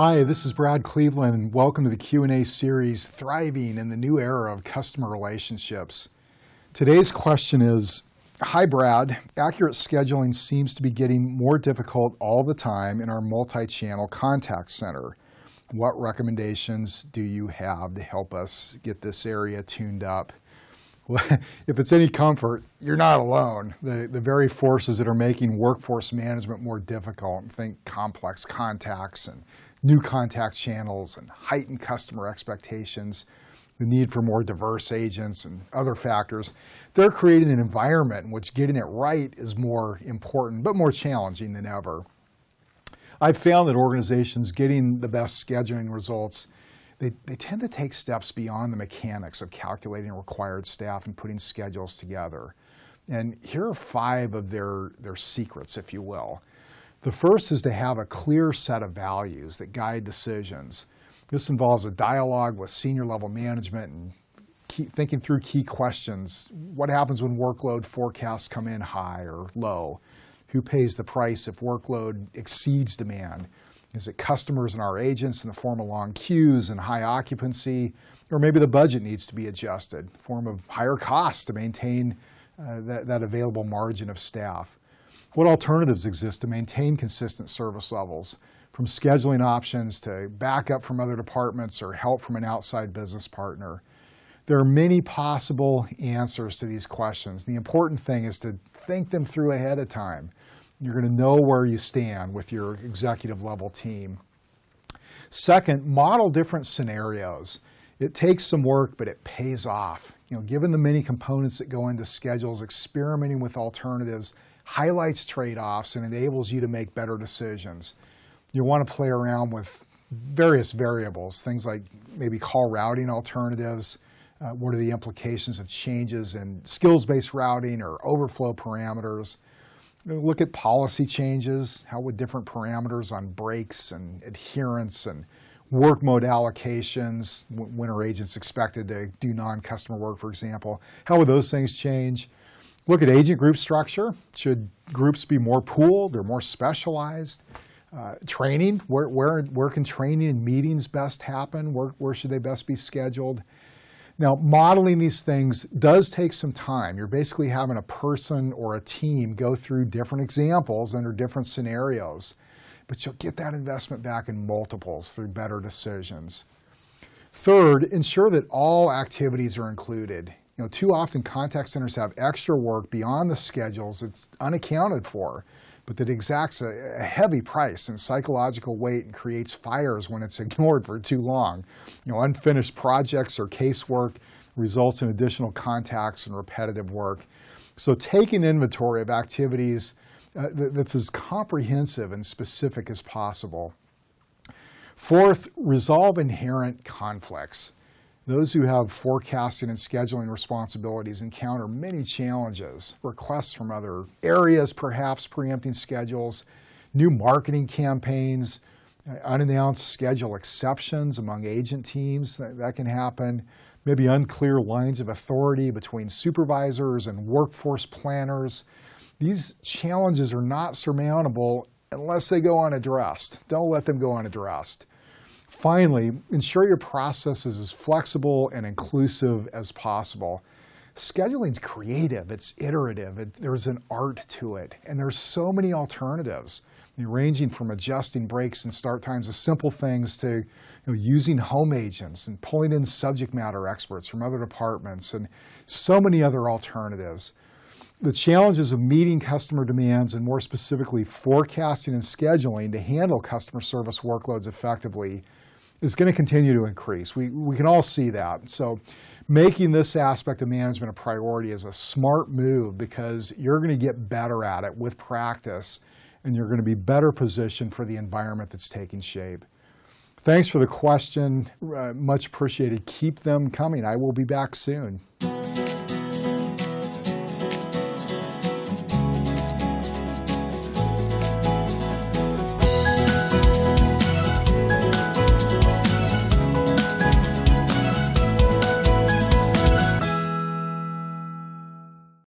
Hi, this is Brad Cleveland, and welcome to the Q&A series, Thriving in the New Era of Customer Relationships. Today's question is, hi Brad, accurate scheduling seems to be getting more difficult all the time in our multi-channel contact center. What recommendations do you have to help us get this area tuned up? Well, if it's any comfort, you're not alone. The very forces that are making workforce management more difficult, think complex contacts and new contact channels and heightened customer expectations, the need for more diverse agents and other factors, they're creating an environment in which getting it right is more important but more challenging than ever. I've found that organizations getting the best scheduling results, they tend to take steps beyond the mechanics of calculating required staff and putting schedules together. And here are 5 of their secrets, if you will. The first is to have a clear set of values that guide decisions. This involves a dialogue with senior level management and thinking through key questions. What happens when workload forecasts come in high or low? Who pays the price if workload exceeds demand? Is it customers and our agents in the form of long queues and high occupancy? Or maybe the budget needs to be adjusted, in the form of higher costs to maintain that available margin of staff. What alternatives exist to maintain consistent service levels, from scheduling options to backup from other departments or help from an outside business partner? There are many possible answers to these questions. The important thing is to think them through ahead of time. You're going to know where you stand with your executive level team. Second, model different scenarios. It takes some work, but it pays off. Given the many components that go into schedules, experimenting with alternatives highlights trade-offs and enables you to make better decisions. You want to play around with various variables, things like maybe call routing alternatives. What are the implications of changes in skills-based routing or overflow parameters? Look at policy changes. How would different parameters on breaks and adherence and work mode allocations, when are agents expected to do non-customer work, for example, how would those things change? Look at agent group structure. Should groups be more pooled or more specialized? Training, where can training and meetings best happen? Where should they best be scheduled? Now, modeling these things does take some time. You're basically having a person or a team go through different examples under different scenarios, but you'll get that investment back in multiples through better decisions. Third, ensure that all activities are included. Too often contact centers have extra work beyond the schedules that's unaccounted for, but that exacts a heavy price and psychological weight and creates fires when it's ignored for too long. Unfinished projects or casework results in additional contacts and repetitive work. So take an inventory of activities that's as comprehensive and specific as possible. Fourth, resolve inherent conflicts. Those who have forecasting and scheduling responsibilities encounter many challenges, requests from other areas, perhaps preempting schedules, new marketing campaigns, unannounced schedule exceptions among agent teams, that can happen, maybe unclear lines of authority between supervisors and workforce planners. These challenges are not surmountable unless they go unaddressed. Don't let them go unaddressed. Finally, ensure your process is as flexible and inclusive as possible. Scheduling's creative, it's iterative, there's an art to it, and there's so many alternatives, ranging from adjusting breaks and start times to simple things to using home agents and pulling in subject matter experts from other departments and so many other alternatives. The challenges of meeting customer demands and more specifically forecasting and scheduling to handle customer service workloads effectively is going to continue to increase. We can all see that. So making this aspect of management a priority is a smart move because you're going to get better at it with practice and you're going to be better positioned for the environment that's taking shape. Thanks for the question. Much appreciated. Keep them coming. I will be back soon.